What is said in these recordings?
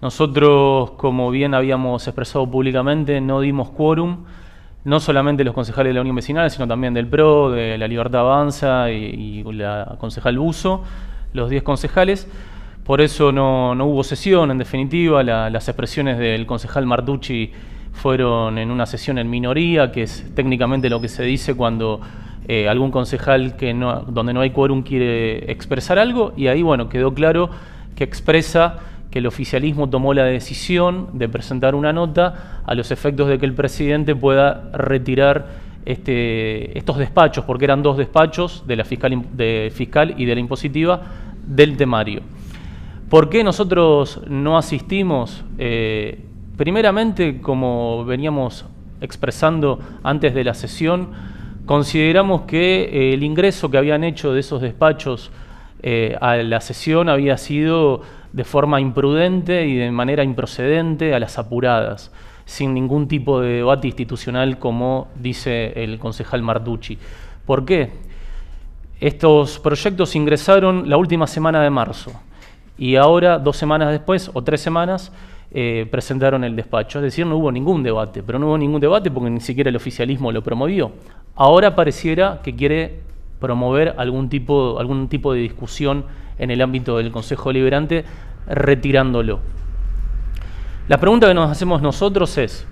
Nosotros, como bien habíamos expresado públicamente, no dimos quórum, no solamente los concejales de la Unión Vecinal, sino también del PRO, de La Libertad Avanza y la concejal Buzo, los 10 concejales. Por eso no hubo sesión, en definitiva. Las expresiones del concejal Martucci fueron en una sesión en minoría, que es técnicamente lo que se dice cuando algún concejal donde no hay quórum quiere expresar algo, y ahí bueno, quedó claro que expresa que el oficialismo tomó la decisión de presentar una nota a los efectos de que el presidente pueda retirar estos despachos, porque eran 2 despachos, de la fiscal y de la impositiva, del temario. ¿Por qué nosotros no asistimos? Primeramente, como veníamos expresando antes de la sesión, consideramos que el ingreso que habían hecho de esos despachos a la sesión había sido de forma imprudente y de manera improcedente, a las apuradas, sin ningún tipo de debate institucional, como dice el concejal Martucci. ¿Por qué? Estos proyectos ingresaron la última semana de marzo y ahora, 2 semanas después o 3 semanas, presentaron el despacho. Es decir, no hubo ningún debate, pero no hubo ningún debate porque ni siquiera el oficialismo lo promovió. Ahora pareciera que quiere promover algún tipo de discusión en el ámbito del Consejo Deliberante, retirándolo. La pregunta que nos hacemos nosotros es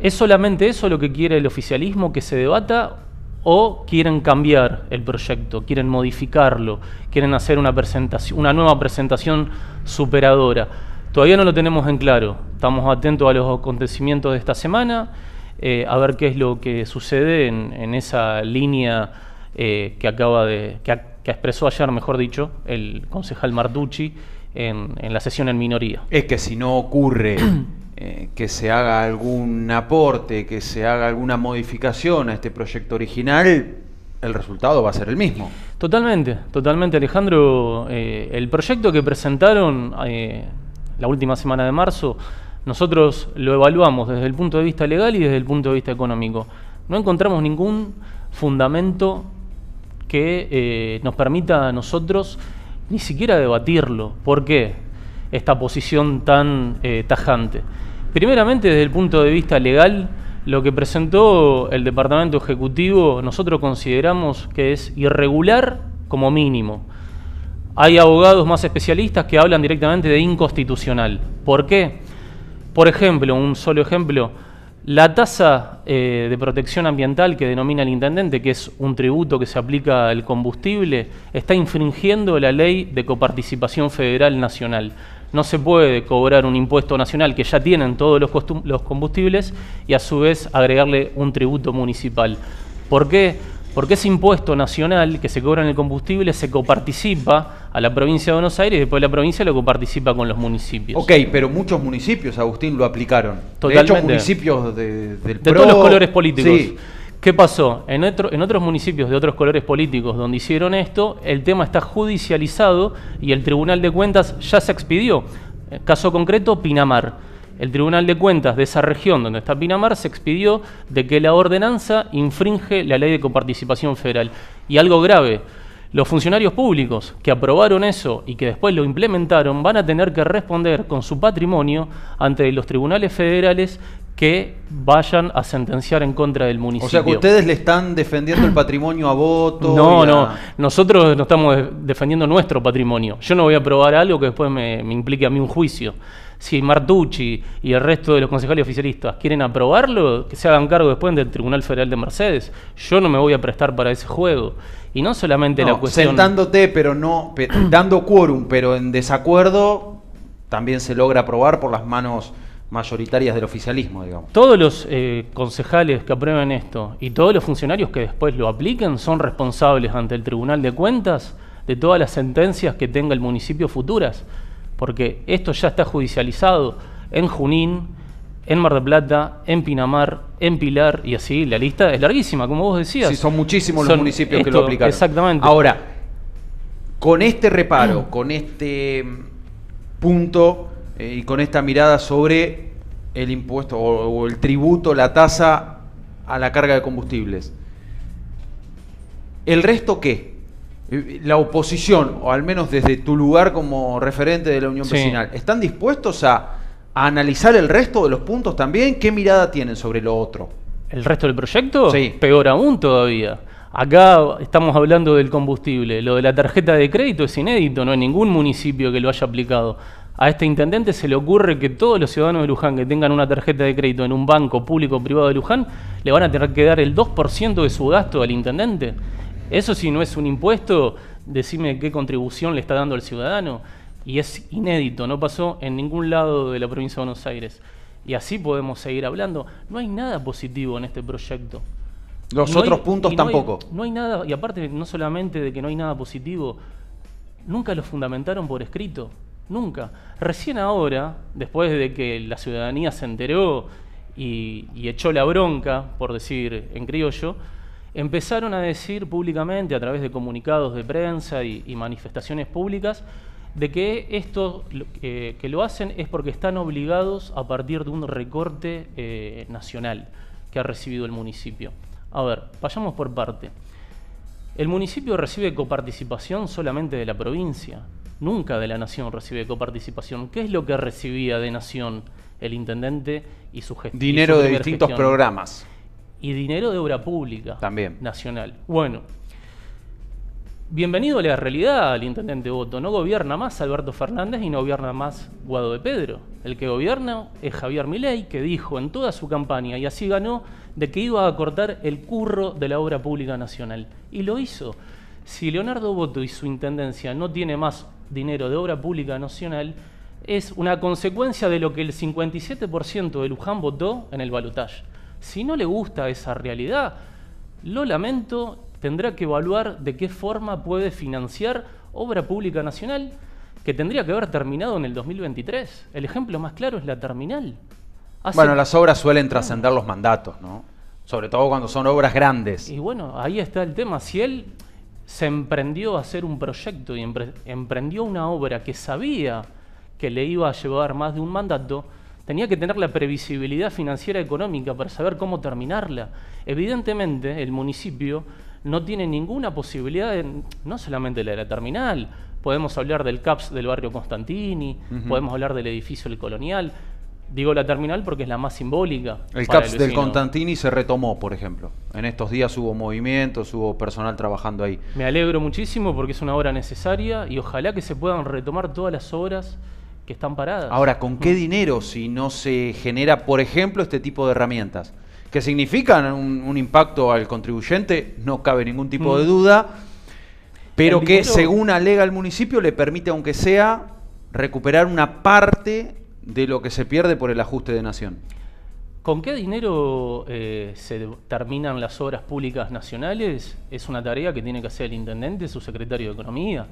solamente eso lo que quiere el oficialismo, que se debata, o quieren cambiar el proyecto, quieren modificarlo, quieren hacer una nueva presentación superadora? Todavía no lo tenemos en claro. Estamos atentos a los acontecimientos de esta semana, a ver qué es lo que sucede en esa línea que expresó ayer, mejor dicho, el concejal Martucci en la sesión en minoría. Es que si no ocurre que se haga algún aporte, que se haga alguna modificación a este proyecto original, el resultado va a ser el mismo. Totalmente, Alejandro. El proyecto que presentaron la última semana de marzo, nosotros lo evaluamos desde el punto de vista legal y desde el punto de vista económico. No encontramos ningún fundamento que nos permita a nosotros ni siquiera debatirlo. ¿Por qué esta posición tan tajante? Primeramente, desde el punto de vista legal, lo que presentó el Departamento Ejecutivo nosotros consideramos que es irregular como mínimo. Hay abogados más especialistas que hablan directamente de inconstitucional. ¿Por qué? Por ejemplo, un solo ejemplo, la tasa de protección ambiental que denomina el intendente, que es un tributo que se aplica al combustible, está infringiendo la ley de coparticipación federal nacional. No se puede cobrar un impuesto nacional que ya tienen todos los combustibles y a su vez agregarle un tributo municipal. ¿Por qué? Porque ese impuesto nacional que se cobra en el combustible se coparticipa a la provincia de Buenos Aires y después la provincia lo coparticipa con los municipios. Ok, pero muchos municipios, Agustín, lo aplicaron. Totalmente. De hecho, municipios del PRO, de todos los colores políticos. Sí. ¿Qué pasó? En otros municipios de otros colores políticos donde hicieron esto, el tema está judicializado y el Tribunal de Cuentas ya se expidió. Caso concreto, Pinamar. El Tribunal de Cuentas de esa región donde está Pinamar se expidió de que la ordenanza infringe la ley de coparticipación federal. Y algo grave, los funcionarios públicos que aprobaron eso y que después lo implementaron van a tener que responder con su patrimonio ante los tribunales federales que vayan a sentenciar en contra del municipio. O sea que ustedes le están defendiendo el patrimonio a voto. No, nosotros no estamos defendiendo nuestro patrimonio. Yo no voy a aprobar algo que después me implique a mí un juicio. Si Martucci y el resto de los concejales oficialistas quieren aprobarlo, que se hagan cargo después del Tribunal Federal de Mercedes. Yo no me voy a prestar para ese juego. Y no solamente la cuestión... Sentándote, pero no... dando quórum, pero en desacuerdo, también se logra aprobar por las manos mayoritarias del oficialismo, digamos. Todos los concejales que aprueben esto y todos los funcionarios que después lo apliquen son responsables ante el Tribunal de Cuentas de todas las sentencias que tenga el municipio futuras. Porque esto ya está judicializado en Junín, en Mar del Plata, en Pinamar, en Pilar, y así la lista es larguísima, como vos decías. Sí, son muchísimos los municipios que lo aplicaron. Exactamente. Ahora, con este reparo, con este punto y con esta mirada sobre el impuesto o el tributo, la tasa a la carga de combustibles, ¿el resto qué? la oposición, o al menos desde tu lugar como referente de la Unión Vecinal, ¿están dispuestos a analizar el resto de los puntos también? ¿Qué mirada tienen sobre lo otro? ¿El resto del proyecto? Sí. Peor aún todavía. Acá estamos hablando del combustible. Lo de la tarjeta de crédito es inédito, no hay ningún municipio que lo haya aplicado. A este intendente se le ocurre que todos los ciudadanos de Luján que tengan una tarjeta de crédito en un banco público o privado de Luján le van a tener que dar el 2% de su gasto al intendente. Eso si no es un impuesto, decime qué contribución le está dando al ciudadano. Y es inédito, no pasó en ningún lado de la provincia de Buenos Aires. Y así podemos seguir hablando. No hay nada positivo en este proyecto. Los otros puntos tampoco. No hay nada, y aparte no solamente de que no hay nada positivo, nunca lo fundamentaron por escrito, nunca. Recién ahora, después de que la ciudadanía se enteró y echó la bronca, por decir en criollo, empezaron a decir públicamente a través de comunicados de prensa y manifestaciones públicas de que esto que lo hacen es porque están obligados a partir de un recorte nacional que ha recibido el municipio. A ver, vayamos por parte. El municipio recibe coparticipación solamente de la provincia, nunca de la nación recibe coparticipación. ¿Qué es lo que recibía de nación el intendente y su gestión? Dinero de distintos programas. Y dinero de obra pública también nacional. Bueno, bienvenido a la realidad al intendente Boto. No gobierna más Alberto Fernández y no gobierna más Guado de Pedro. El que gobierna es Javier Milei, que dijo en toda su campaña, y así ganó, de que iba a cortar el curro de la obra pública nacional. Y lo hizo. Si Leonardo Boto y su intendencia no tiene más dinero de obra pública nacional, es una consecuencia de lo que el 57% de Luján votó en el balotaje. Si no le gusta esa realidad, lo lamento, tendrá que evaluar de qué forma puede financiar obra pública nacional que tendría que haber terminado en el 2023. El ejemplo más claro es la terminal. Bueno, las obras suelen trascender los mandatos, ¿no? Sobre todo cuando son obras grandes. Y bueno, ahí está el tema. Si él se emprendió a hacer un proyecto y emprendió una obra que sabía que le iba a llevar más de un mandato, tenía que tener la previsibilidad financiera económica para saber cómo terminarla. Evidentemente, el municipio no tiene ninguna posibilidad, no solamente de la terminal, podemos hablar del CAPS del barrio Constantini, podemos hablar del edificio del Colonial. Digo la terminal porque es la más simbólica. El CAPS del Constantini se retomó, por ejemplo. En estos días hubo movimientos, hubo personal trabajando ahí. Me alegro muchísimo porque es una obra necesaria y ojalá que se puedan retomar todas las obras que están paradas. Ahora, ¿con qué dinero si no se genera, por ejemplo, este tipo de herramientas? Que significan un impacto al contribuyente, no cabe ningún tipo de duda, pero que según alega el municipio le permite, aunque sea, recuperar una parte de lo que se pierde por el ajuste de nación. ¿Con qué dinero se terminan las obras públicas nacionales? Es una tarea que tiene que hacer el intendente, su secretario de Economía.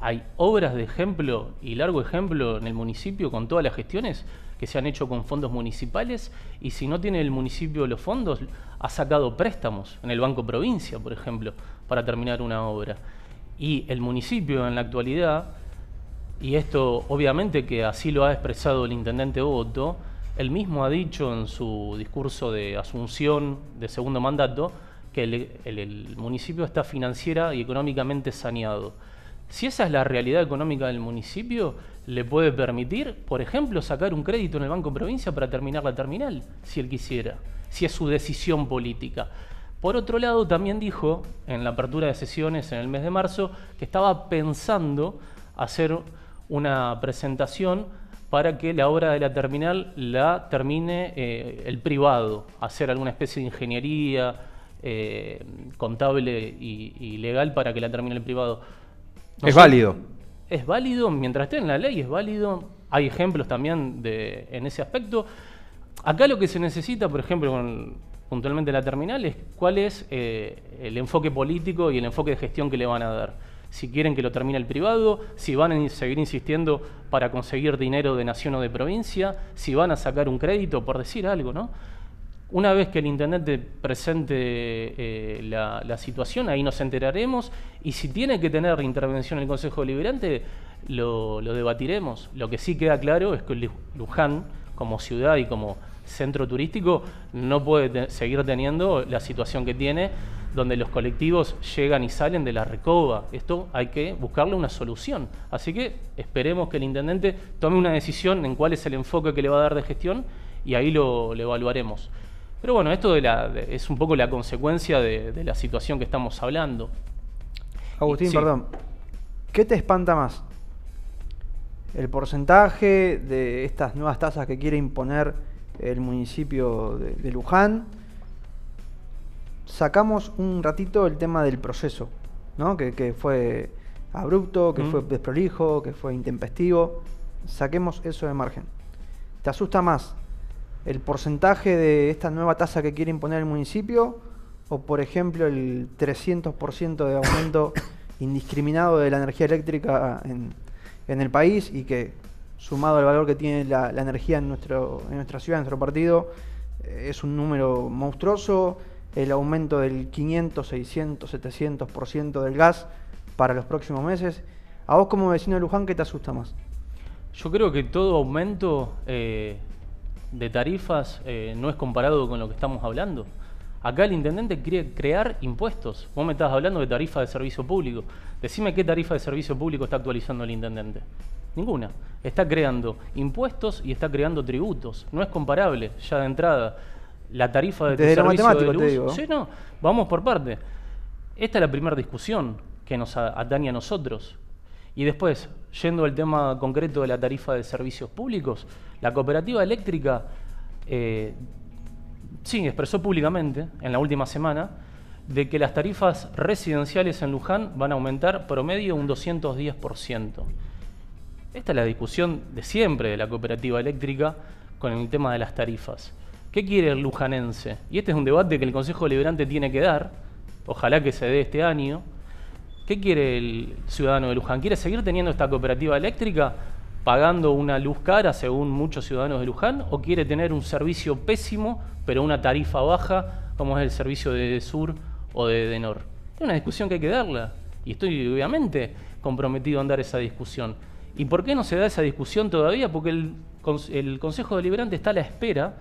Hay obras de ejemplo y largo ejemplo en el municipio con todas las gestiones que se han hecho con fondos municipales, y si no tiene el municipio los fondos, ha sacado préstamos en el Banco Provincia, por ejemplo, para terminar una obra. Y el municipio en la actualidad, y esto obviamente que así lo ha expresado el intendente Boto, él mismo ha dicho en su discurso de asunción de segundo mandato que el municipio está financiera y económicamente saneado. Si esa es la realidad económica del municipio, le puede permitir, por ejemplo, sacar un crédito en el Banco Provincia para terminar la terminal, si él quisiera, si es su decisión política. Por otro lado, también dijo en la apertura de sesiones en el mes de marzo que estaba pensando hacer una presentación para que la obra de la terminal la termine el privado, hacer alguna especie de ingeniería contable y legal para que la termine el privado. No es válido. Es válido, mientras esté en la ley es válido. Hay ejemplos también en ese aspecto. Acá lo que se necesita, por ejemplo, puntualmente la terminal, es cuál es el enfoque político y el enfoque de gestión que le van a dar. Si quieren que lo termine el privado, si van a seguir insistiendo para conseguir dinero de nación o de provincia, si van a sacar un crédito, por decir algo, ¿no? Una vez que el intendente presente la situación, ahí nos enteraremos, y si tiene que tener intervención el Consejo Deliberante, lo debatiremos. Lo que sí queda claro es que Luján, como ciudad y como centro turístico, no puede seguir teniendo la situación que tiene donde los colectivos llegan y salen de la Recoba. Esto hay que buscarle una solución. Así que esperemos que el intendente tome una decisión en cuál es el enfoque que le va a dar de gestión y ahí lo evaluaremos. Pero bueno, esto es un poco la consecuencia de la situación que estamos hablando. Agustín, Sí. perdón. ¿Qué te espanta más? ¿El porcentaje de estas nuevas tasas que quiere imponer el municipio de Luján? Sacamos un ratito el tema del proceso, ¿no? Que fue abrupto, que fue desprolijo, que fue intempestivo. Saquemos eso de margen. ¿Te asusta más el porcentaje de esta nueva tasa que quiere imponer el municipio o, por ejemplo, el 300% de aumento indiscriminado de la energía eléctrica en el país y que, sumado al valor que tiene la energía en nuestra ciudad, en nuestro partido, es un número monstruoso? El aumento del 500, 600, 700% del gas para los próximos meses. A vos como vecino de Luján, ¿qué te asusta más? Yo creo que todo aumento de tarifas no es comparado con lo que estamos hablando. Acá el intendente quiere crear impuestos. Vos me estás hablando de tarifa de servicio público. Decime qué tarifa de servicio público está actualizando el intendente. Ninguna. Está creando impuestos y está creando tributos. No es comparable, ya de entrada. La tarifa de Desde lo servicio matemático de te luz. digo. Sí, no, vamos por parte. Esta es la primera discusión que nos atañe a nosotros. Y después, yendo al tema concreto de la tarifa de servicios públicos, la cooperativa eléctrica sí expresó públicamente en la última semana de que las tarifas residenciales en Luján van a aumentar promedio un 210%. Esta es la discusión de siempre de la cooperativa eléctrica con el tema de las tarifas. ¿Qué quiere el lujanense? Y este es un debate que el Consejo Deliberante tiene que dar, ojalá que se dé este año. ¿Qué quiere el ciudadano de Luján? ¿Quiere seguir teniendo esta cooperativa eléctrica pagando una luz cara, según muchos ciudadanos de Luján? ¿O quiere tener un servicio pésimo, pero una tarifa baja, como es el servicio de Edesur o de Edenor? Es una discusión que hay que darla. Y estoy obviamente comprometido en dar esa discusión. ¿Y por qué no se da esa discusión todavía? Porque el Consejo Deliberante está a la espera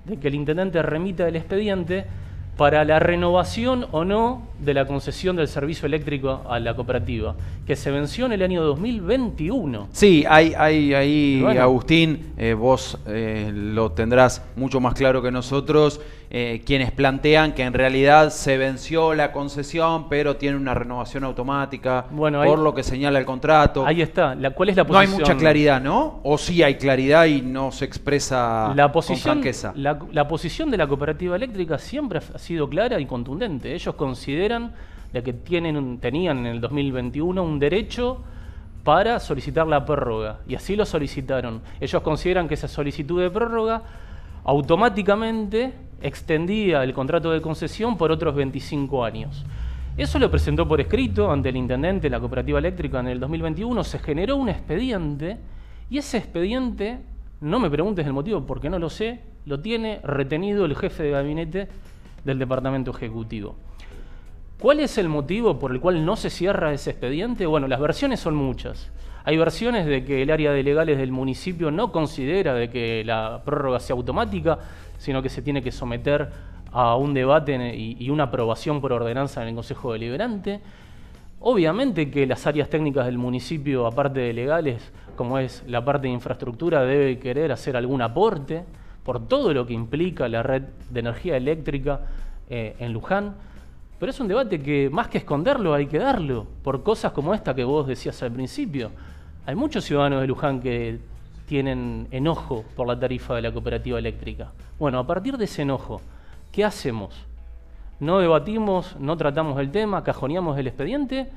de que el intendente remita el expediente para la renovación o no de la concesión del servicio eléctrico a la cooperativa, que se venció en el año 2021. Sí, ahí Bueno. Agustín, vos lo tendrás mucho más claro que nosotros, quienes plantean que en realidad se venció la concesión, pero tiene una renovación automática, Bueno, por ahí- lo que señala el contrato. Ahí está. ¿Cuál es la No hay posición? mucha claridad, ¿no? O sí hay claridad y no se expresa La con posición, franqueza. la posición de la cooperativa eléctrica siempre ha sido clara y contundente. Ellos consideran de que tenían en el 2021 un derecho para solicitar la prórroga, y así lo solicitaron. Ellos consideran que esa solicitud de prórroga automáticamente extendía el contrato de concesión por otros 25 años. Eso lo presentó por escrito ante el intendente de la cooperativa eléctrica en el 2021, se generó un expediente, y ese expediente, no me preguntes el motivo porque no lo sé, lo tiene retenido el jefe de gabinete del departamento ejecutivo. ¿Cuál es el motivo por el cual no se cierra ese expediente? Bueno, las versiones son muchas. Hay versiones de que el área de legales del municipio no considera de que la prórroga sea automática, sino que se tiene que someter a un debate y una aprobación por ordenanza en el Consejo Deliberante. Obviamente que las áreas técnicas del municipio, aparte de legales, como es la parte de infraestructura, debe querer hacer algún aporte por todo lo que implica la red de energía eléctrica en Luján. Pero es un debate que más que esconderlo hay que darlo, por cosas como esta que vos decías al principio. Hay muchos ciudadanos de Luján que tienen enojo por la tarifa de la cooperativa eléctrica. Bueno, a partir de ese enojo, ¿qué hacemos? ¿No debatimos, no tratamos el tema, cajoneamos el expediente?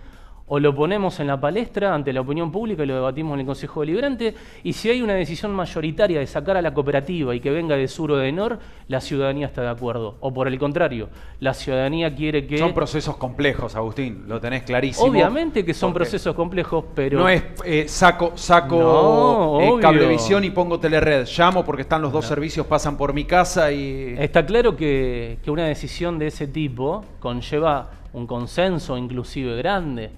¿O lo ponemos en la palestra ante la opinión pública y lo debatimos en el Consejo Deliberante? Y si hay una decisión mayoritaria de sacar a la cooperativa y que venga de Sur o de Nor, la ciudadanía está de acuerdo. O por el contrario, la ciudadanía quiere que... Son procesos complejos, Agustín, lo tenés clarísimo. Obviamente que son Porque procesos complejos, pero... no es saco No, obvio. Cablevisión y pongo Telered. Llamo porque están los dos servicios, pasan por mi casa y... Está claro que una decisión de ese tipo conlleva un consenso inclusive grande.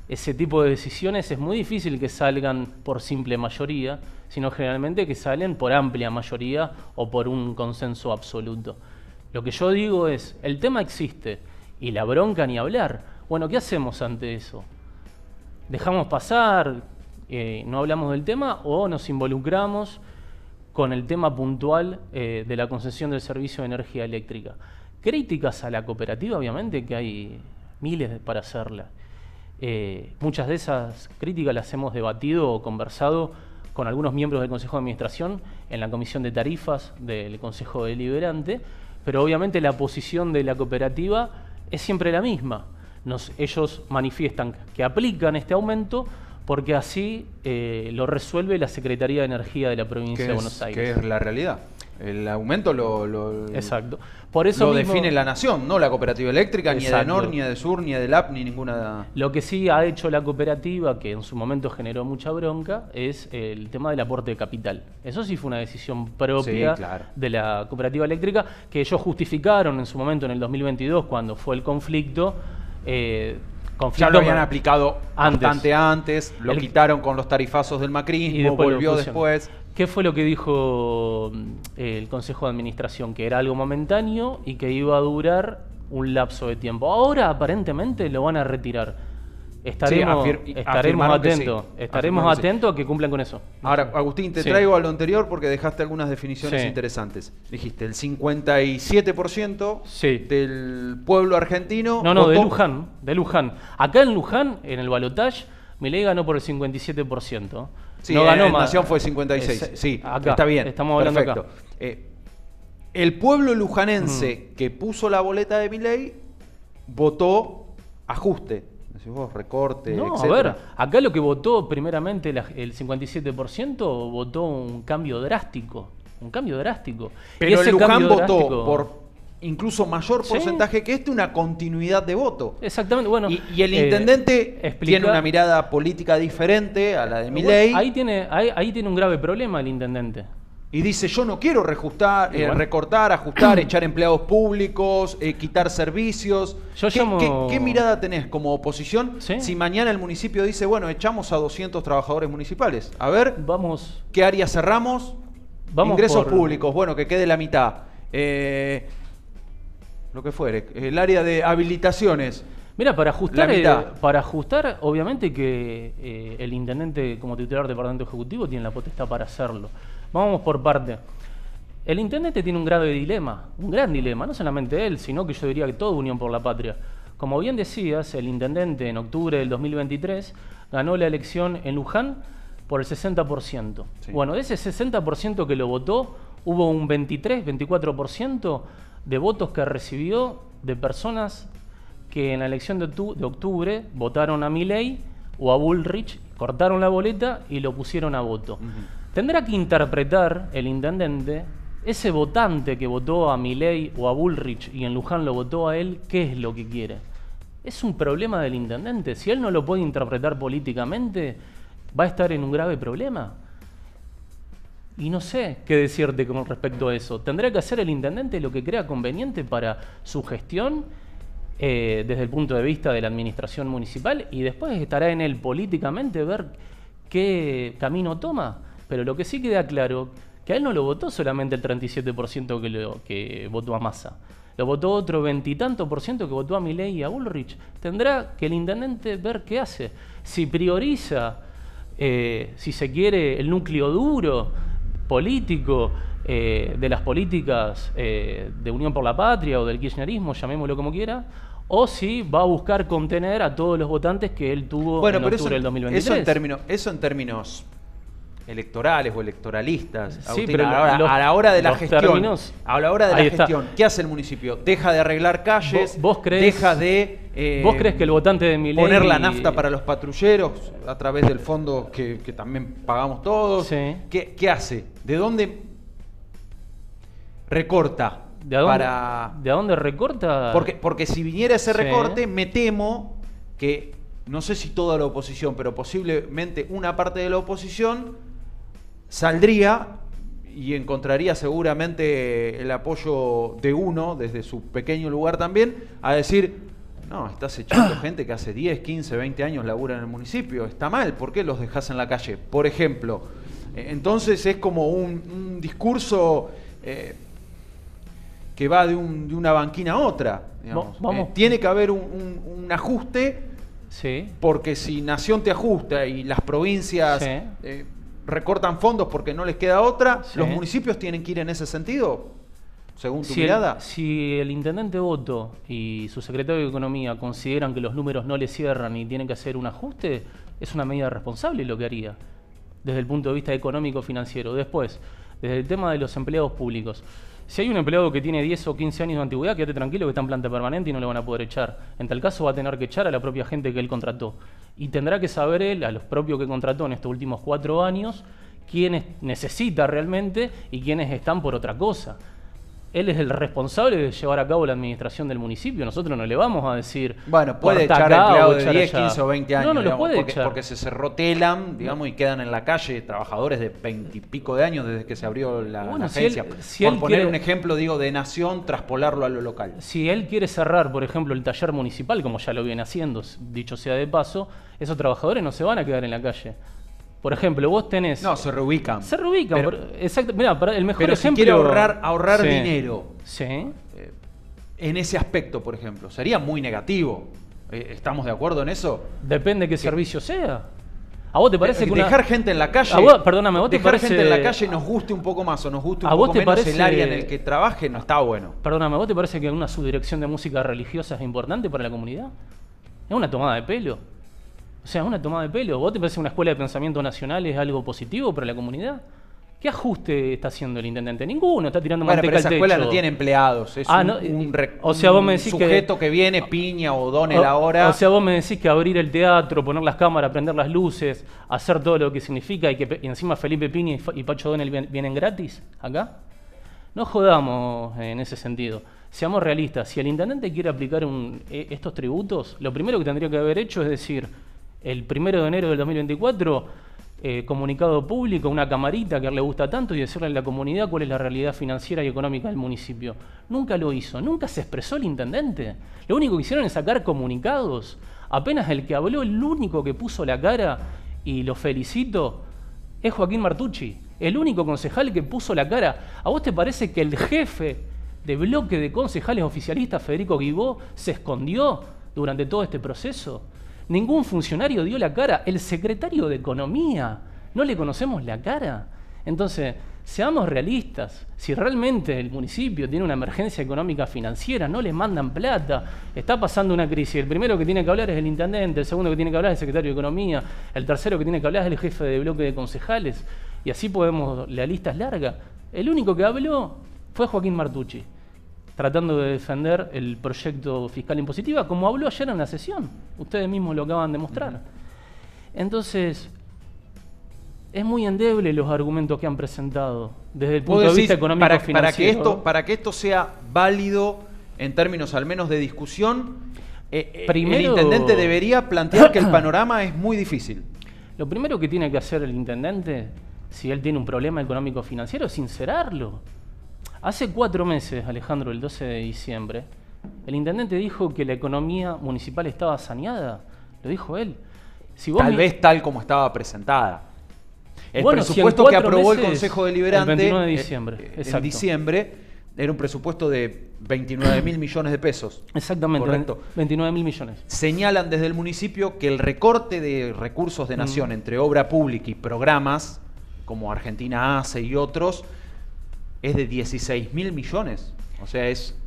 Ese tipo de decisiones es muy difícil que salgan por simple mayoría, sino generalmente que salen por amplia mayoría o por un consenso absoluto. Lo que yo digo es, el tema existe Y la bronca ni hablar. Bueno, ¿qué hacemos ante eso? ¿Dejamos pasar, no hablamos del tema o nos involucramos con el tema puntual de la concesión del servicio de energía eléctrica? Críticas a la cooperativa, obviamente, que hay miles para hacerla. Muchas de esas críticas las hemos debatido o conversado con algunos miembros del Consejo de Administración en la Comisión de Tarifas del Consejo Deliberante, pero obviamente la posición de la cooperativa es siempre la misma. Ellos manifiestan que aplican este aumento porque así lo resuelve la Secretaría de Energía de la provincia de Buenos Aires. Que es la realidad. El aumento Exacto. Por eso lo mismo, define la nación, no la cooperativa eléctrica, Exacto. Ni de Nor, ni de Sur, ni de LAP, ni ninguna... Lo que sí ha hecho la cooperativa, que en su momento generó mucha bronca, es el tema del aporte de capital. Eso sí fue una decisión propia de la cooperativa eléctrica, que ellos justificaron en su momento en el 2022, cuando fue el conflicto. Ya lo habían aplicado bastante antes, lo quitaron con los tarifazos del macrismo, volvió después. ¿Qué fue lo que dijo el Consejo de Administración? Que era algo momentáneo y que iba a durar un lapso de tiempo. Ahora aparentemente lo van a retirar. Estaremos atentos a que cumplan con eso. Ahora, Agustín, te traigo a lo anterior porque dejaste algunas definiciones interesantes. Dijiste, el 57% del pueblo argentino... No, de Luján. Acá en Luján, en el balotaje, Milei ganó por el 57%. Sí, no ganó en más. Nación fue 56. Sí, acá, está bien. Estamos hablando perfecto. Acá. El pueblo lujanense que puso la boleta de Milei votó ajuste. Decís vos, recorte, no, etcétera. A ver, acá lo que votó primeramente el 57% votó un cambio drástico. Pero el Luján votó por incluso mayor porcentaje que una continuidad de voto. Exactamente. Bueno, y el intendente tiene una mirada política diferente a la de Milei. Ahí tiene un grave problema el intendente. Y dice, yo no quiero recortar, ajustar, echar empleados públicos, quitar servicios. ¿Qué mirada tenés como oposición si mañana el municipio dice, bueno, echamos a 200 trabajadores municipales? A ver, ¿qué área cerramos? Ingresos públicos, bueno, que quede la mitad. Lo que fuere, el área de habilitaciones. Mira, para ajustar, obviamente que el intendente como titular del departamento ejecutivo tiene la potestad para hacerlo. Vamos por parte. El intendente tiene un gran dilema, no solamente él, sino que yo diría que toda Unión por la Patria. Como bien decías, el intendente en octubre del 2023 ganó la elección en Luján por el 60%. Sí. Bueno, de ese 60% que lo votó, hubo un 24% de votos que recibió de personas que en la elección de octubre votaron a Milei o a Bullrich, cortaron la boleta y lo pusieron a voto. Tendrá que interpretar el intendente, ese votante que votó a Milei o a Bullrich y en Luján lo votó a él, ¿qué es lo que quiere? Es un problema del intendente. Si él no lo puede interpretar políticamente, va a estar en un grave problema. Y no sé qué decirte con respecto a eso. Tendrá que hacer el intendente lo que crea conveniente para su gestión desde el punto de vista de la administración municipal y después estará en él políticamente ver qué camino toma. Pero lo que sí queda claro, que a él no lo votó solamente el 37% que votó a Massa. Lo votó otro 20 y tanto % que votó a Milei y a Bullrich. Tendrá que el intendente ver qué hace. Si prioriza, si se quiere, el núcleo duro político de las políticas de Unión por la Patria o del kirchnerismo, llamémoslo como quiera, o si va a buscar contener a todos los votantes que él tuvo en octubre del 2023. Eso en términos electorales o electoralistas. Sí, Agustín, pero a la hora de la gestión, términos, a la hora de la gestión, ¿qué hace el municipio? Deja de arreglar calles, ¿Vos crees que el votante de Milei poner la nafta para los patrulleros a través del fondo que también pagamos todos? Sí. ¿Qué hace? ¿De dónde recorta? ¿De dónde recorta? Porque si viniera ese recorte, me temo que, no sé si toda la oposición, pero posiblemente una parte de la oposición saldría y encontraría seguramente el apoyo de uno, desde su pequeño lugar también, a decir, no, estás echando gente que hace 10, 15, 20 años labura en el municipio, está mal, ¿por qué los dejás en la calle? Por ejemplo. Entonces es como un discurso que va de una banquina a otra. Digamos. Vamos. Tiene que haber un ajuste, Sí. porque si Nación te ajusta y las provincias Sí. recortan fondos porque no les queda otra, Sí. ¿los municipios tienen que ir en ese sentido? Según tu Si mirada. si el intendente Boto y su secretario de Economía consideran que los números no le cierran y tienen que hacer un ajuste, es una medida responsable lo que haría, desde el punto de vista económico-financiero. Después, desde el tema de los empleados públicos. Si hay un empleado que tiene 10 o 15 años de antigüedad, quédate tranquilo que está en planta permanente y no le van a poder echar. En tal caso va a tener que echar a la propia gente que él contrató. Y tendrá que saber él, a los propios que contrató en estos últimos 4 años, quiénes necesita realmente y quiénes están por otra cosa. Él es el responsable de llevar a cabo la administración del municipio. Nosotros no le vamos a decir... Bueno, puede corta echar acá empleados o de echar 10, allá. 15 o 20 años. No, no lo digamos, puede echar. porque se cerró Telam, digamos, y quedan en la calle trabajadores de 20 y pico de años desde que se abrió la Bueno, si agencia. él- si Por él poner quiere- un ejemplo, digo, de Nación, traspolarlo a lo local. Si él quiere cerrar, por ejemplo, el taller municipal, como ya lo viene haciendo, dicho sea de paso, esos trabajadores no se van a quedar en la calle. Por ejemplo, vos tenés... No, se reubican. Se reubican. Pero- Exacto. Mirá, el mejor Pero si ejemplo... quiere ahorrar Sí. dinero Sí. en ese aspecto, por ejemplo, sería muy negativo. ¿Estamos de acuerdo en eso? Depende qué servicio sea. ¿A vos te parece que una... Dejar gente en la calle, A vos, perdóname, ¿a vos te dejar parece- gente en la calle nos guste un poco más o nos guste un ¿A vos poco te menos parece- el área en el que trabaje, no está bueno. Perdóname, ¿vos te parece que una subdirección de música religiosa es importante para la comunidad? Es una tomada de pelo. O sea, es una tomada de pelo. ¿Vos te parece que una escuela de pensamiento nacional es algo positivo para la comunidad? ¿Qué ajuste está haciendo el intendente? Ninguno, está tirando Bueno, manteca pero esa al escuela techo. no tiene empleados, es Ah, no, o sea, vos me decís que- sujeto que viene, piña o done la hora. O sea, vos me decís que abrir el teatro, poner las cámaras, prender las luces, hacer todo lo que significa y encima Felipe Piña y Pacho Donel vienen gratis acá. No jodamos en ese sentido. Seamos realistas. Si el intendente quiere aplicar estos tributos, lo primero que tendría que haber hecho es decir, el 1 de enero del 2024, comunicado público, una camarita que a él le gusta tanto y decirle a la comunidad cuál es la realidad financiera y económica del municipio. Nunca lo hizo, nunca se expresó el intendente. Lo único que hicieron es sacar comunicados. Apenas el que habló, el único que puso la cara, y lo felicito, es Joaquín Martucci, el único concejal que puso la cara. ¿A vos te parece que el jefe de bloque de concejales oficialistas, Federico Guibó, se escondió durante todo este proceso? Ningún funcionario dio la cara. El secretario de Economía, ¿no le conocemos la cara? Entonces, seamos realistas. Si realmente el municipio tiene una emergencia económica financiera, no le mandan plata, está pasando una crisis. El primero que tiene que hablar es el intendente, el segundo que tiene que hablar es el secretario de Economía, el tercero que tiene que hablar es el jefe de bloque de concejales. Y así podemos, la lista es larga. El único que habló fue Joaquín Martucci, tratando de defender el proyecto fiscal impositiva, como habló ayer en la sesión. Ustedes mismos lo acaban de mostrar. Entonces, es muy endeble los argumentos que han presentado desde el punto de vista económico financiero. Para que esto sea válido en términos al menos de discusión, Primero- el intendente debería plantear que el panorama es muy difícil. Lo primero que tiene que hacer el intendente, si él tiene un problema económico financiero, es sincerarlo. Hace 4 meses, Alejandro, el 12 de diciembre, el intendente dijo que la economía municipal estaba saneada. Lo dijo él. Si vos Tal mi- vez tal como estaba presentada. El Bueno, si en presupuesto que 4 aprobó el meses, Consejo Deliberante el 29 de diciembre, en exacto. diciembre era un presupuesto de 29.000 millones de pesos. Exactamente, Correcto. 29.000 millones. Señalan desde el municipio que el recorte de recursos de nación entre obra pública y programas, como Argentina hace y otros, es de 16.000 millones. O sea, es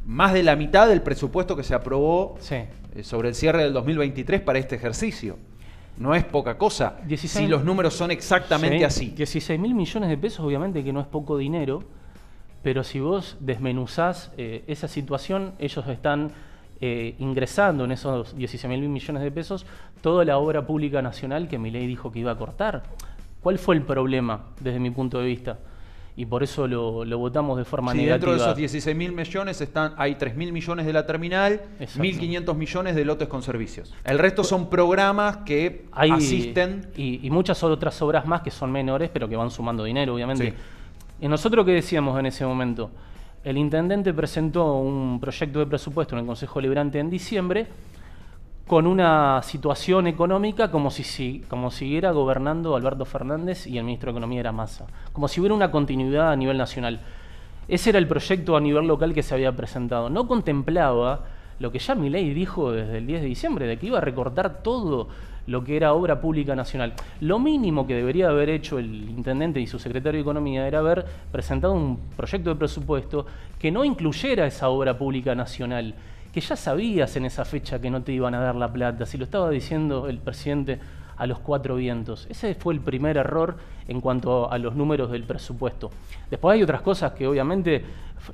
más de la mitad del presupuesto que se aprobó Sí. sobre el cierre del 2023 para este ejercicio. No es poca cosa, 16. si los números son exactamente Sí, así. 16.000 millones de pesos, obviamente que no es poco dinero, pero si vos desmenuzás esa situación, ellos están ingresando en esos 16.000 millones de pesos toda la obra pública nacional que Milei dijo que iba a cortar. ¿Cuál fue el problema desde mi punto de vista? Y por eso lo votamos de forma Sí, negativa. dentro de esos 16.000 millones hay 3.000 millones de la terminal, Exacto. 1.500 millones de lotes con servicios. El resto son programas que Hay asisten. y muchas otras obras más que son menores, pero que van sumando dinero, obviamente. Sí. ¿Y nosotros qué decíamos en ese momento? El intendente presentó un proyecto de presupuesto en el Consejo Deliberante en diciembre con una situación económica como si siguiera gobernando Alberto Fernández y el ministro de Economía era Massa. Como si hubiera una continuidad a nivel nacional. Ese era el proyecto a nivel local que se había presentado. No contemplaba lo que ya Milei dijo desde el 10 de diciembre, de que iba a recortar todo lo que era obra pública nacional. Lo mínimo que debería haber hecho el intendente y su secretario de Economía era haber presentado un proyecto de presupuesto que no incluyera esa obra pública nacional, que ya sabías en esa fecha que no te iban a dar la plata, si lo estaba diciendo el presidente a los cuatro vientos. Ese fue el primer error en cuanto a los números del presupuesto. Después hay otras cosas que obviamente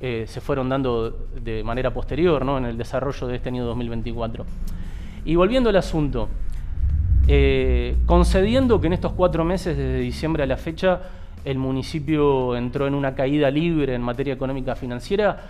se fueron dando de manera posterior, ¿no?, en el desarrollo de este año 2024. Y volviendo al asunto, concediendo que en estos 4 meses desde diciembre a la fecha el municipio entró en una caída libre en materia económica financiera,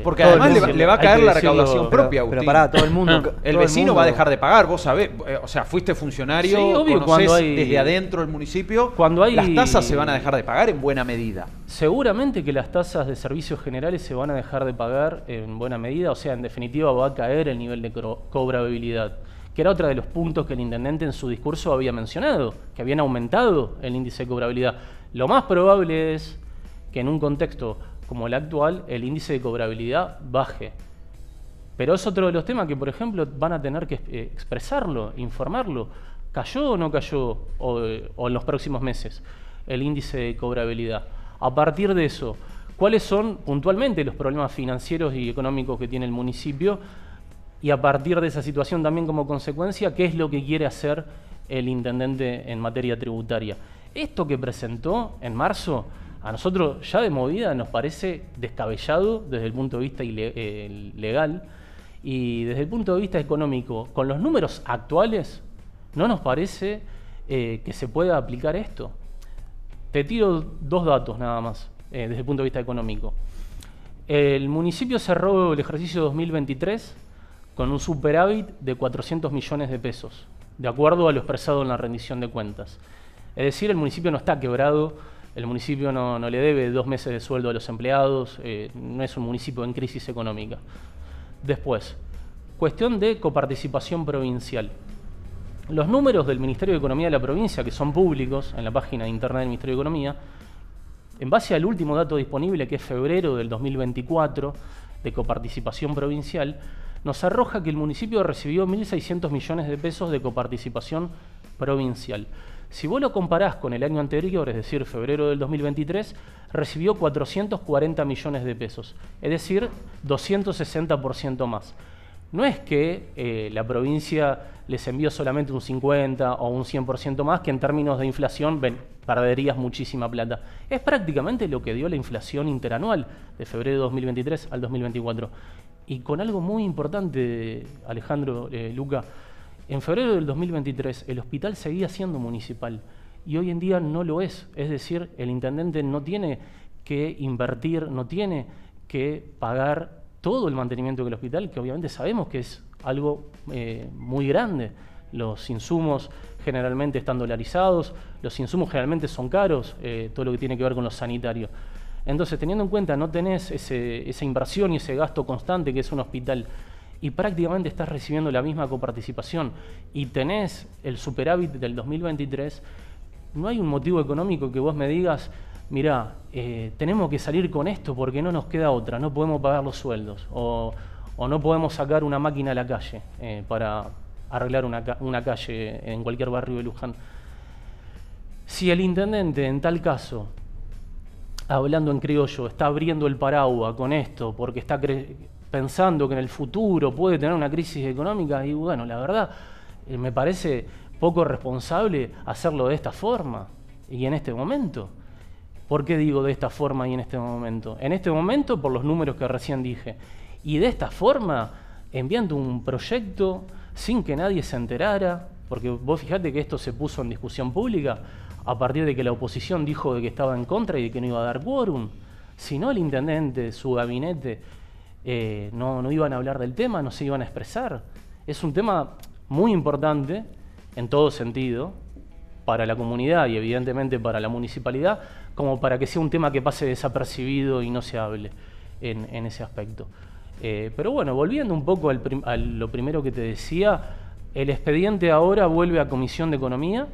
porque además le va a caer la recaudación propia, pero Agustín. pará, todo el mundo. El vecino va a dejar de pagar, vos sabés, o sea, fuiste funcionario, sí, obvio, conocés desde adentro del municipio, las tasas se van a dejar de pagar en buena medida. Seguramente que las tasas de servicios generales se van a dejar de pagar en buena medida, o sea, en definitiva va a caer el nivel de cobrabilidad, que era otro de los puntos que el intendente en su discurso había mencionado, que habían aumentado el índice de cobrabilidad. Lo más probable es que en un contexto como el actual, el índice de cobrabilidad baje. Pero es otro de los temas que, por ejemplo, van a tener que expresarlo, informarlo. ¿Cayó o no cayó o en los próximos meses el índice de cobrabilidad? A partir de eso, ¿cuáles son puntualmente los problemas financieros y económicos que tiene el municipio? Y a partir de esa situación también como consecuencia, ¿qué es lo que quiere hacer el intendente en materia tributaria? Esto que presentó en marzo, a nosotros ya de movida nos parece descabellado desde el punto de vista legal y desde el punto de vista económico. Con los números actuales no nos parece que se pueda aplicar esto. Te tiro 2 datos nada más desde el punto de vista económico. El municipio cerró el ejercicio 2023 con un superávit de 400 millones de pesos, de acuerdo a lo expresado en la rendición de cuentas. Es decir, el municipio no está quebrado. El municipio no le debe 2 meses de sueldo a los empleados, no es un municipio en crisis económica. Después, cuestión de coparticipación provincial. Los números del Ministerio de Economía de la provincia, que son públicos en la página de internet del Ministerio de Economía, en base al último dato disponible, que es febrero del 2024, de coparticipación provincial, nos arroja que el municipio recibió 1.600 millones de pesos de coparticipación provincial. Si vos lo comparás con el año anterior, es decir, febrero del 2023, recibió 440 millones de pesos, es decir, 260% más. No es que la provincia les envió solamente un 50 o un 100% más, que en términos de inflación perderías muchísima plata. Es prácticamente lo que dio la inflación interanual de febrero de 2023 al 2024. Y con algo muy importante, Alejandro, Luca, en febrero del 2023 el hospital seguía siendo municipal y hoy en día no lo es. Es decir, el intendente no tiene que invertir, no tiene que pagar todo el mantenimiento del hospital, que obviamente sabemos que es algo muy grande. Los insumos generalmente están dolarizados, los insumos generalmente son caros, todo lo que tiene que ver con lo sanitario. Entonces, teniendo en cuenta, no tenés esa inversión y ese gasto constante que es un hospital, y prácticamente estás recibiendo la misma coparticipación y tenés el superávit del 2023, no hay un motivo económico que vos me digas, mirá, tenemos que salir con esto porque no nos queda otra, no podemos pagar los sueldos o no podemos sacar una máquina a la calle para arreglar una calle en cualquier barrio de Luján. Si el intendente en tal caso, hablando en criollo, está abriendo el paraguas con esto porque está pensando que en el futuro puede tener una crisis económica, y bueno, la verdad, me parece poco responsable hacerlo de esta forma y en este momento. ¿Por qué digo de esta forma y en este momento? En este momento por los números que recién dije. Y de esta forma, enviando un proyecto sin que nadie se enterara, porque vos fijate que esto se puso en discusión pública a partir de que la oposición dijo de que estaba en contra y de que no iba a dar quórum. Si no, el intendente, su gabinete, no iban a hablar del tema, no se iban a expresar. Es un tema muy importante en todo sentido para la comunidad y evidentemente para la municipalidad, como para que sea un tema que pase desapercibido y no se hable en ese aspecto. Pero bueno, volviendo un poco a lo primero que te decía, el expediente ahora vuelve a Comisión de Economía.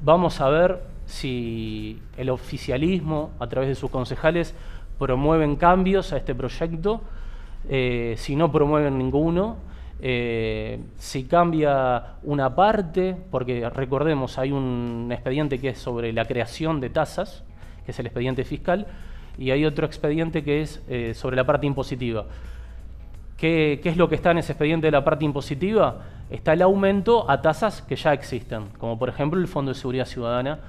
Vamos a ver si el oficialismo, a través de sus concejales, promueven cambios a este proyecto, si no promueven ninguno, si cambia una parte, porque recordemos, hay un expediente que es sobre la creación de tasas, que es el expediente fiscal, y hay otro expediente que es sobre la parte impositiva. ¿Qué es lo que está en ese expediente de la parte impositiva? Está el aumento a tasas que ya existen, como por ejemplo el Fondo de Seguridad Ciudadana,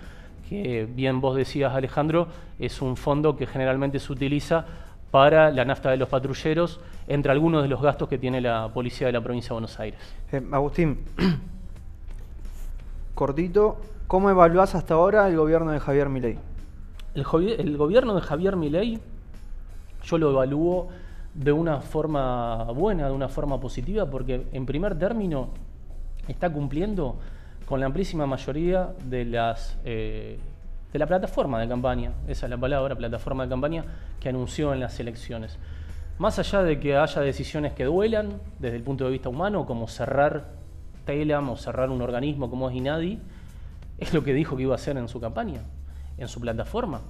que bien vos decías, Alejandro, es un fondo que generalmente se utiliza para la nafta de los patrulleros, entre algunos de los gastos que tiene la policía de la provincia de Buenos Aires. Agustín, cortito, ¿cómo evaluás hasta ahora el gobierno de Javier Milei? El gobierno de Javier Milei yo lo evalúo de una forma buena, de una forma positiva, porque en primer término está cumpliendo con la amplísima mayoría de la plataforma de campaña, esa es la palabra, plataforma de campaña que anunció en las elecciones. Más allá de que haya decisiones que duelan desde el punto de vista humano, como cerrar Telam o cerrar un organismo como es INADI, es lo que dijo que iba a hacer en su campaña, en su plataforma.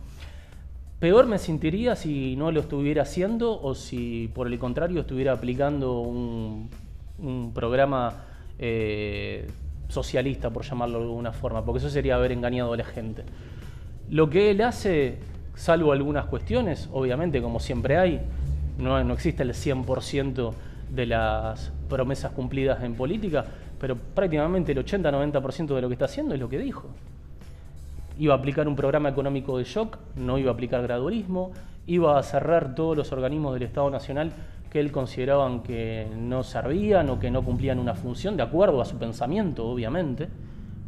Peor me sentiría si no lo estuviera haciendo o si por el contrario estuviera aplicando un programa socialista, por llamarlo de alguna forma, porque eso sería haber engañado a la gente. Lo que él hace, salvo algunas cuestiones, obviamente como siempre hay, no existe el 100% de las promesas cumplidas en política, pero prácticamente el 80-90% de lo que está haciendo es lo que dijo. Iba a aplicar un programa económico de shock, no iba a aplicar gradualismo, iba a cerrar todos los organismos del Estado Nacional que él consideraban que no servían o que no cumplían una función, de acuerdo a su pensamiento, obviamente,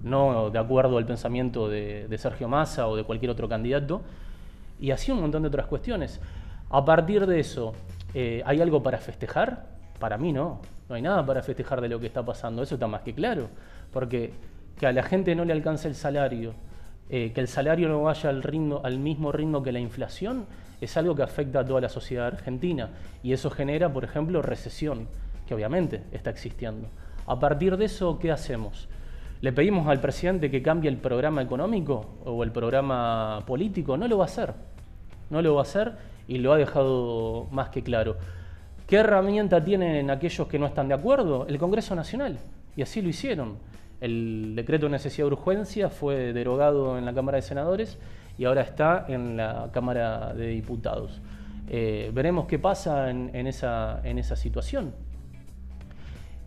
no de acuerdo al pensamiento de Sergio Massa o de cualquier otro candidato, y así un montón de otras cuestiones. A partir de eso, ¿hay algo para festejar? Para mí no hay nada para festejar de lo que está pasando, eso está más que claro, porque que a la gente no le alcance el salario, que el salario no vaya al mismo ritmo que la inflación, es algo que afecta a toda la sociedad argentina, y eso genera, por ejemplo, recesión, que obviamente está existiendo. A partir de eso, ¿qué hacemos? ¿Le pedimos al presidente que cambie el programa económico o el programa político? No lo va a hacer. No lo va a hacer y lo ha dejado más que claro. ¿Qué herramienta tienen aquellos que no están de acuerdo? El Congreso Nacional. Y así lo hicieron. El decreto de necesidad de urgencia fue derogado en la Cámara de Senadores y ahora está en la Cámara de Diputados. Veremos qué pasa en esa situación.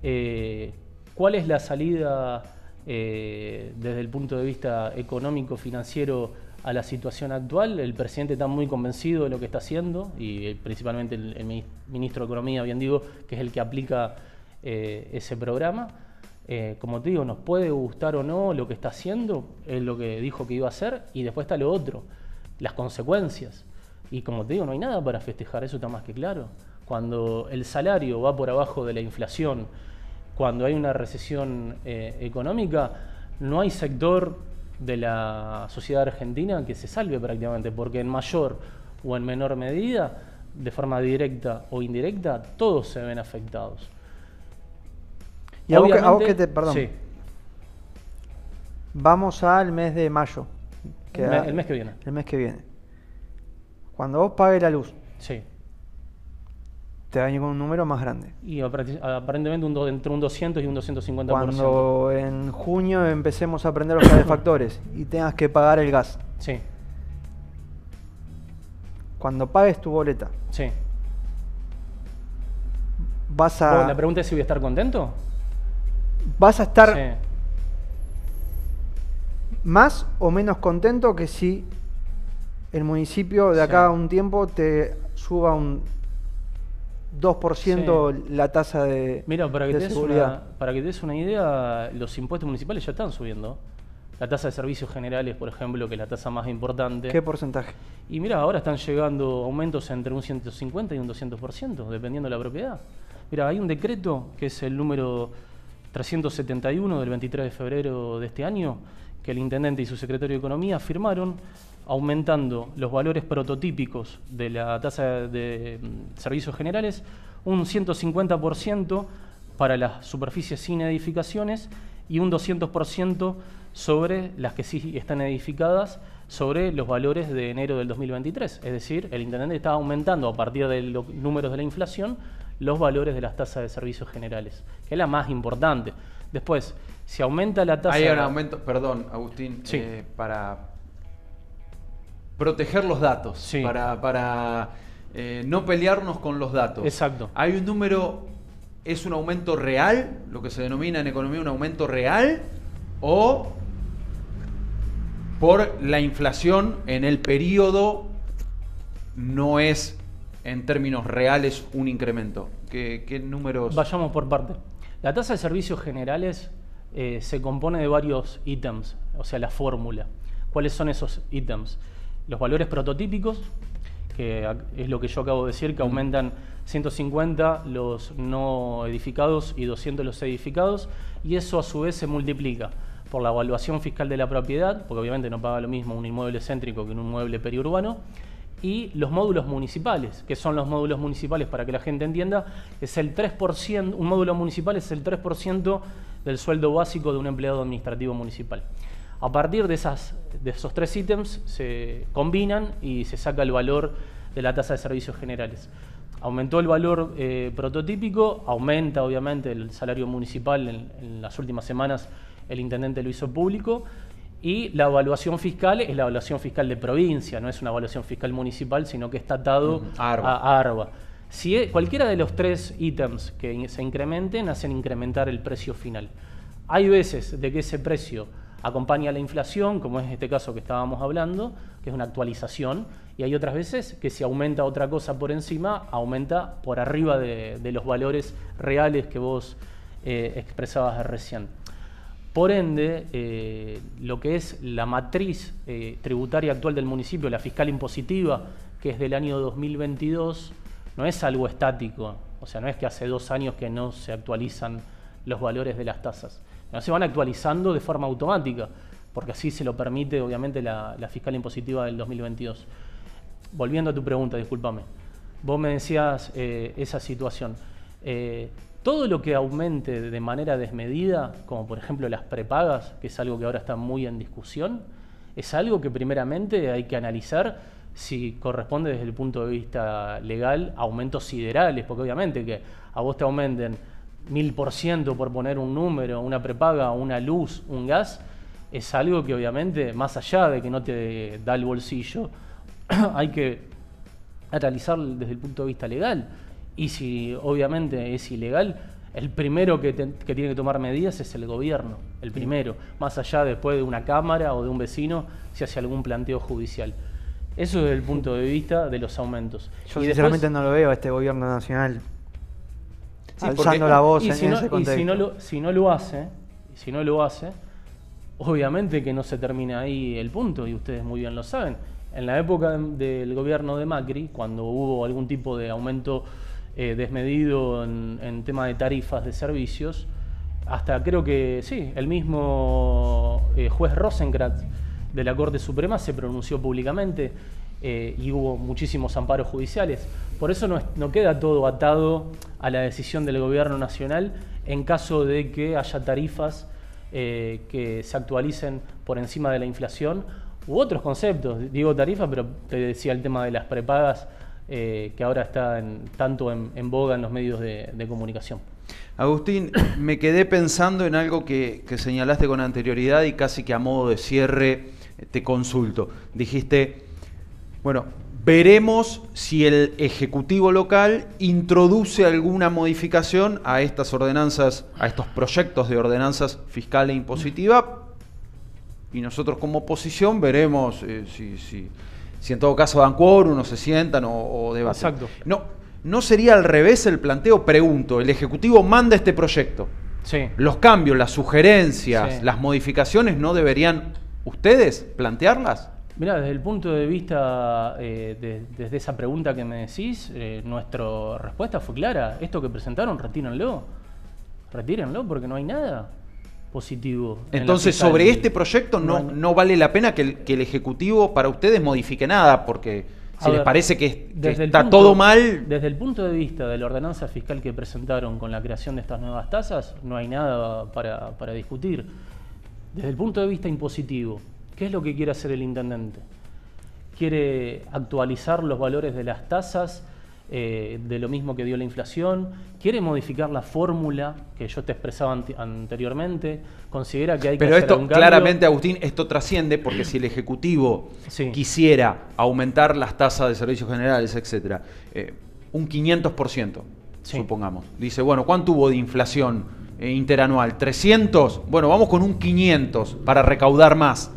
¿Cuál es la salida desde el punto de vista económico, financiero, a la situación actual? El presidente está muy convencido de lo que está haciendo y principalmente el ministro de Economía, bien digo, que es el que aplica ese programa. Como te digo, nos puede gustar o no lo que está haciendo, es lo que dijo que iba a hacer, y después está lo otro, las consecuencias. Y como te digo, no hay nada para festejar, eso está más que claro. Cuando el salario va por abajo de la inflación, cuando hay una recesión económica, no hay sector de la sociedad argentina que se salve prácticamente, porque en mayor o en menor medida, de forma directa o indirecta, todos se ven afectados. Y a vos que te, perdón. Sí. Vamos al mes de mayo. El mes que viene. El mes que viene. Cuando vos pagues la luz, sí, te va a venir con un número más grande. Y aparentemente entre un 200 y un 250%. Cuando en junio empecemos a prender los calefactores y tengas que pagar el gas. Sí. Cuando pagues tu boleta. Sí. Vas a... Bueno, la pregunta es si voy a estar contento. Vas a estar Sí. más o menos contento que si el municipio de acá a un tiempo te suba un 2% la tasa de Mira, para que seguridad. para que te des una idea, los impuestos municipales ya están subiendo. La tasa de servicios generales, por ejemplo, que es la tasa más importante. ¿Qué porcentaje? Y mira, ahora están llegando aumentos entre un 150 y un 200%, dependiendo de la propiedad. Mira, hay un decreto que es el número 371 del 23 de febrero de este año, que el intendente y su secretario de Economía firmaron, aumentando los valores prototípicos de la tasa de servicios generales un 150% para las superficies sin edificaciones y un 200% sobre las que sí están edificadas sobre los valores de enero del 2023. Es decir, el intendente está aumentando a partir de los números de la inflación los valores de las tasas de servicios generales, que es la más importante. Después, si aumenta la tasa... Hay un aumento, perdón, Agustín, Sí. Para proteger los datos, Sí. para no pelearnos con los datos. Exacto. Hay un número, ¿es un aumento real, lo que se denomina en economía un aumento real, o por la inflación en el periodo no es en términos reales un incremento? ¿Qué números? Vayamos por parte. La tasa de servicios generales se compone de varios ítems, o sea, la fórmula. ¿Cuáles son esos ítems? Los valores prototípicos, que es lo que yo acabo de decir, que aumentan 150 los no edificados y 200 los edificados, y eso a su vez se multiplica por la evaluación fiscal de la propiedad, porque obviamente no paga lo mismo un inmueble céntrico que un inmueble periurbano, y los módulos municipales, que son los módulos municipales, para que la gente entienda, es el 3%, un módulo municipal es el 3% del sueldo básico de un empleado administrativo municipal. A partir de esos tres ítems se combinan y se saca el valor de la tasa de servicios generales. Aumentó el valor prototípico, aumenta obviamente el salario municipal, en las últimas semanas el intendente lo hizo público, y la evaluación fiscal es la evaluación fiscal de provincia, no es una evaluación fiscal municipal, sino que está atado a ARBA. Si cualquiera de los tres ítems que se incrementen hacen incrementar el precio final. Hay veces de que ese precio acompaña la inflación, como es este caso que estábamos hablando, que es una actualización, y hay otras veces que si aumenta otra cosa por encima, aumenta por arriba de los valores reales que vos expresabas recién. Por ende, lo que es la matriz tributaria actual del municipio, la fiscal impositiva, que es del año 2022, no es algo estático, o sea, no es que hace 2 años que no se actualizan los valores de las tasas. No se van actualizando de forma automática, porque así se lo permite obviamente la fiscal impositiva del 2022. Volviendo a tu pregunta, discúlpame. Vos me decías esa situación. Todo lo que aumente de manera desmedida, como por ejemplo las prepagas, que es algo que ahora está muy en discusión, es algo que primeramente hay que analizar si corresponde desde el punto de vista legal a aumentos siderales, porque obviamente que a vos te aumenten 1000% por poner un número, una prepaga, una luz, un gas, es algo que obviamente, más allá de que no te da el bolsillo, hay que analizar desde el punto de vista legal. Y si obviamente es ilegal, el primero que tiene que tomar medidas es el gobierno, el primero, más allá después de una cámara o de un vecino si hace algún planteo judicial. Eso desde el punto de vista de los aumentos. Yo y sinceramente después, no lo veo a este gobierno nacional Sí, alzando la voz en y si ese contexto. si no lo hace, obviamente que no se termina ahí el punto, y ustedes muy bien lo saben. En la época del gobierno de Macri, cuando hubo algún tipo de aumento desmedido en tema de tarifas de servicios, hasta creo que sí, el mismo juez Rosenkrantz de la Corte Suprema se pronunció públicamente y hubo muchísimos amparos judiciales. Por eso no queda todo atado a la decisión del gobierno nacional en caso de que haya tarifas que se actualicen por encima de la inflación u otros conceptos. Digo tarifa, pero te decía el tema de las prepagas, que ahora está tanto en boga en los medios de comunicación. Agustín, me quedé pensando en algo que señalaste con anterioridad y casi que a modo de cierre te consulto. Dijiste, bueno, veremos si el Ejecutivo local introduce alguna modificación a estas ordenanzas, a estos proyectos de ordenanzas fiscal e impositiva, y nosotros como oposición veremos si en todo caso dan quórum o se sientan o debaten. Exacto. ¿No sería al revés el planteo? Pregunto, el Ejecutivo manda este proyecto. Sí. Los cambios, las sugerencias, Sí. las modificaciones, ¿no deberían ustedes plantearlas? Mirá, desde el punto de vista, desde esa pregunta que me decís, nuestra respuesta fue clara. Esto que presentaron, retírenlo. Retírenlo porque no hay nada positivo. Entonces, fiscal. sobre este proyecto no vale la pena que el Ejecutivo para ustedes modifique nada, porque Si les parece que desde está todo mal. Desde el punto de vista de la ordenanza fiscal que presentaron con la creación de estas nuevas tasas, no hay nada para discutir. Desde el punto de vista impositivo, ¿qué es lo que quiere hacer el intendente? Quiere actualizar los valores de las tasas de lo mismo que dio la inflación, quiere modificar la fórmula que yo te expresaba anteriormente, considera que hay que Pero hacer esto, un cambio. claramente, Agustín, esto trasciende porque si el Ejecutivo quisiera aumentar las tasas de servicios generales, etcétera, un 500%, supongamos. Dice, bueno, ¿cuánto hubo de inflación interanual? ¿300? Bueno, vamos con un 500 para recaudar más.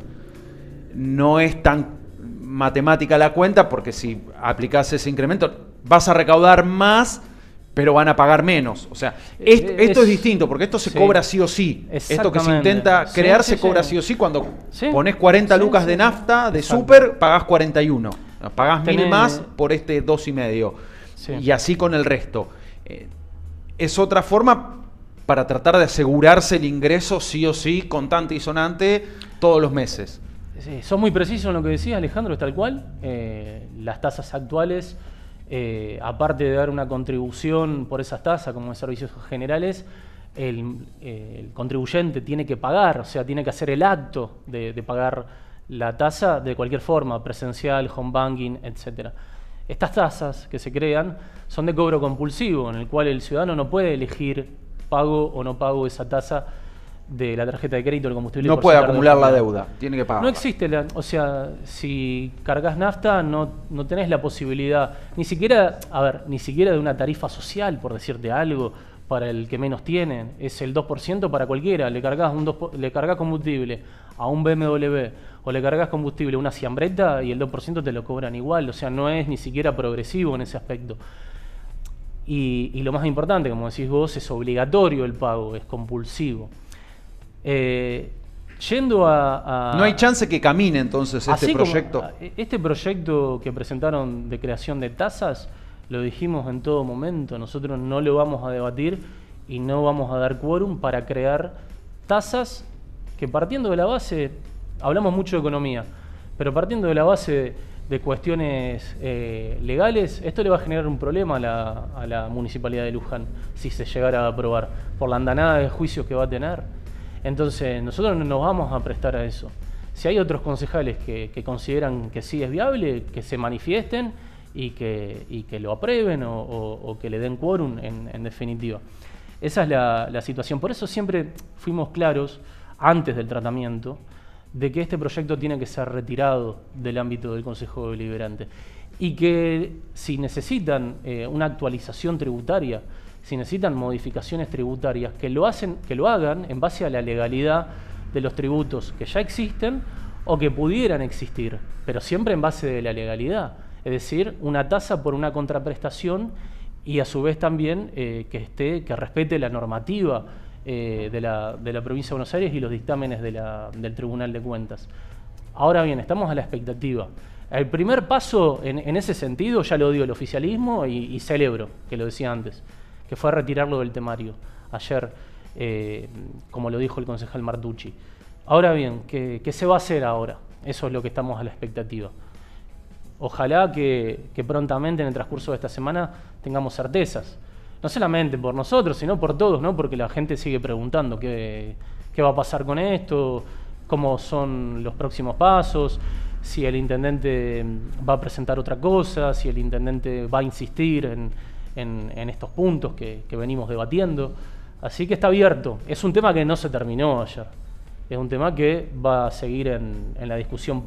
No es tan matemática la cuenta porque si aplicás ese incremento vas a recaudar más, pero van a pagar menos. O sea, esto es distinto, porque esto se cobra sí o sí. Esto que se intenta crear se cobra sí o sí. Cuando pones 40 lucas de nafta, de súper, pagás 41. Pagás 1000 más por este 2,5. Y así con el resto. Es otra forma para tratar de asegurarse el ingreso sí o sí, contante y sonante, todos los meses. Sí, sos muy preciso en lo que decías, Alejandro, es tal cual. Las tasas actuales, aparte de dar una contribución por esas tasas, como de servicios generales, el contribuyente tiene que pagar, o sea, tiene que hacer el acto de pagar la tasa de cualquier forma, presencial, home banking, etc. Estas tasas que se crean son de cobro compulsivo, en el cual el ciudadano no puede elegir pago o no pago esa tasa de la tarjeta de crédito, el combustible. No puede acumular la deuda, tiene que pagar. No existe, o sea, si cargas nafta no tenés la posibilidad, ni siquiera de una tarifa social, por decirte algo, para el que menos tiene. Es el 2% para cualquiera. Le cargas combustible a un BMW o le cargas combustible a una Ciambretta y el 2% te lo cobran igual. O sea, no es ni siquiera progresivo en ese aspecto. Y lo más importante, como decís vos, es obligatorio el pago, es compulsivo. Yendo a... No hay chance que camine entonces este proyecto. Este proyecto que presentaron de creación de tasas, lo dijimos en todo momento, nosotros no lo vamos a debatir y no vamos a dar quórum para crear tasas que, partiendo de la base, hablamos mucho de economía, pero partiendo de la base de cuestiones legales, esto le va a generar un problema a la Municipalidad de Luján si se llegara a aprobar, por la andanada de juicios que va a tener. Entonces, nosotros no nos vamos a prestar a eso. Si hay otros concejales que consideran que sí es viable, que se manifiesten y que lo aprueben o que le den quórum en definitiva. Esa es la situación. Por eso siempre fuimos claros, antes del tratamiento, de que este proyecto tiene que ser retirado del ámbito del Consejo Deliberante y que si necesitan una actualización tributaria, si necesitan modificaciones tributarias, que lo hagan en base a la legalidad de los tributos que ya existen o que pudieran existir, pero siempre en base de la legalidad. Es decir, una tasa por una contraprestación y a su vez también que respete la normativa de la provincia de Buenos Aires y los dictámenes del Tribunal de Cuentas. Ahora bien, estamos a la expectativa. El primer paso en ese sentido ya lo dio el oficialismo y celebro, que lo decía antes, que fue a retirarlo del temario ayer, como lo dijo el concejal Martucci. Ahora bien, ¿qué se va a hacer ahora? Eso es lo que estamos a la expectativa. Ojalá que prontamente en el transcurso de esta semana tengamos certezas. No solamente por nosotros, sino por todos, ¿no? Porque la gente sigue preguntando qué va a pasar con esto, cómo son los próximos pasos, si el intendente va a presentar otra cosa, si el intendente va a insistir en estos puntos que venimos debatiendo. Así que está abierto. Es un tema que no se terminó ayer. Es un tema que va a seguir en la discusión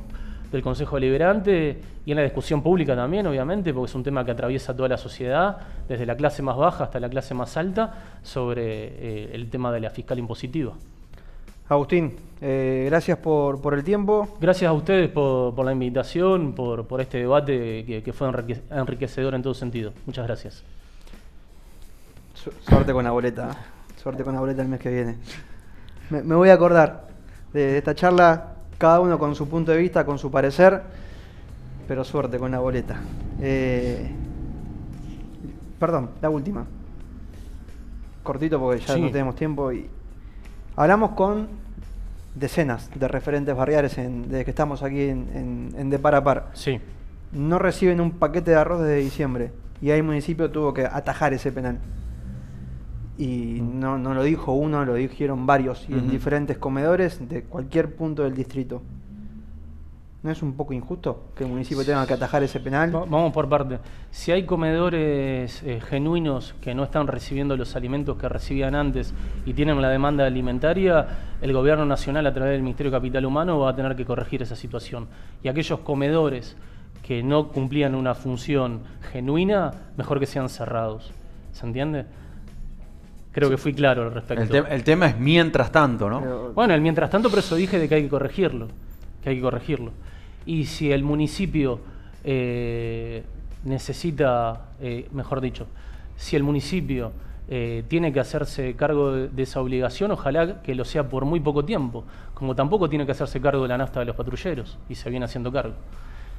del Consejo Deliberante y en la discusión pública también, obviamente, porque es un tema que atraviesa toda la sociedad, desde la clase más baja hasta la clase más alta, sobre el tema de la fiscal impositiva. Agustín, gracias por el tiempo. Gracias a ustedes por la invitación, por este debate que fue enriquecedor en todo sentido. Muchas gracias. Suerte con la boleta. Suerte con la boleta el mes que viene. Me voy a acordar de esta charla, cada uno con su punto de vista, con su parecer, pero suerte con la boleta. Perdón, la última. Cortito porque ya no tenemos tiempo. Hablamos con decenas de referentes barriales desde que estamos aquí en De Par a Par. Sí. no reciben un paquete de arroz desde diciembre. Y ahí el municipio tuvo que atajar ese penal. Y no lo dijo uno, lo dijeron varios, y en diferentes comedores de cualquier punto del distrito. ¿No es un poco injusto que el municipio tenga que atajar ese penal? Vamos por parte. Si hay comedores genuinos que no están recibiendo los alimentos que recibían antes y tienen la demanda alimentaria, el gobierno nacional a través del Ministerio de Capital Humano va a tener que corregir esa situación. Y aquellos comedores que no cumplían una función genuina, mejor que sean cerrados. ¿Se entiende? Creo que fui claro al respecto. El tema es mientras tanto, ¿no? Pero, Bueno, el mientras tanto, por eso dije de que hay que corregirlo. Y si el municipio necesita, mejor dicho, si el municipio tiene que hacerse cargo de esa obligación, ojalá que lo sea por muy poco tiempo, como tampoco tiene que hacerse cargo de la nafta de los patrulleros, y se viene haciendo cargo.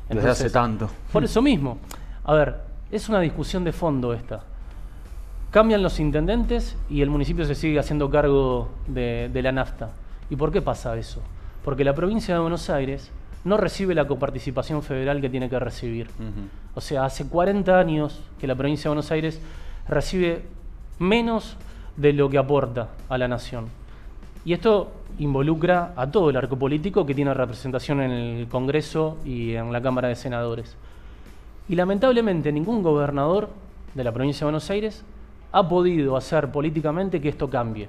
Desde hace tanto. Por eso mismo, a ver, es una discusión de fondo esta. Cambian los intendentes y el municipio se sigue haciendo cargo de la nafta. ¿Y por qué pasa eso? Porque la provincia de Buenos Aires no recibe la coparticipación federal que tiene que recibir. O sea, hace 40 años que la provincia de Buenos Aires recibe menos de lo que aporta a la nación. Y esto involucra a todo el arco político que tiene representación en el Congreso y en la Cámara de Senadores. Y lamentablemente ningún gobernador de la provincia de Buenos Aires ha podido hacer políticamente que esto cambie.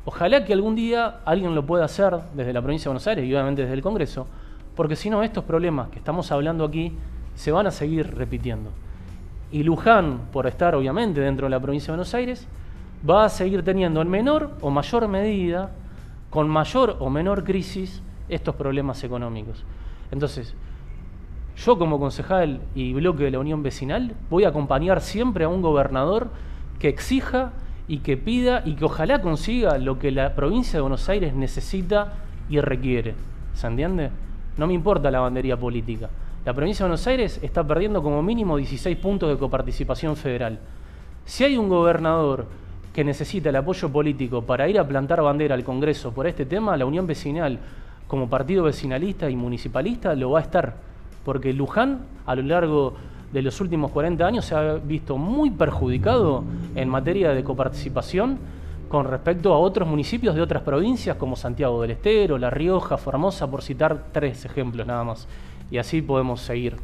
Ojalá que algún día alguien lo pueda hacer desde la provincia de Buenos Aires y obviamente desde el Congreso, porque si no, estos problemas que estamos hablando aquí se van a seguir repitiendo. Y Luján, por estar obviamente dentro de la provincia de Buenos Aires, va a seguir teniendo en menor o mayor medida, con mayor o menor crisis, estos problemas económicos. Entonces, yo como concejal y bloque de la Unión Vecinal voy a acompañar siempre a un gobernador que exija y que pida y que ojalá consiga lo que la provincia de Buenos Aires necesita y requiere. ¿Se entiende? No me importa la bandería política. La provincia de Buenos Aires está perdiendo como mínimo 16 puntos de coparticipación federal. Si hay un gobernador que necesita el apoyo político para ir a plantar bandera al Congreso por este tema, la Unión Vecinal, como partido vecinalista y municipalista, lo va a estar. Porque Luján, a lo largo de los últimos 40 años, se ha visto muy perjudicado en materia de coparticipación con respecto a otros municipios de otras provincias como Santiago del Estero, La Rioja, Formosa, por citar 3 ejemplos nada más. Y así podemos seguir.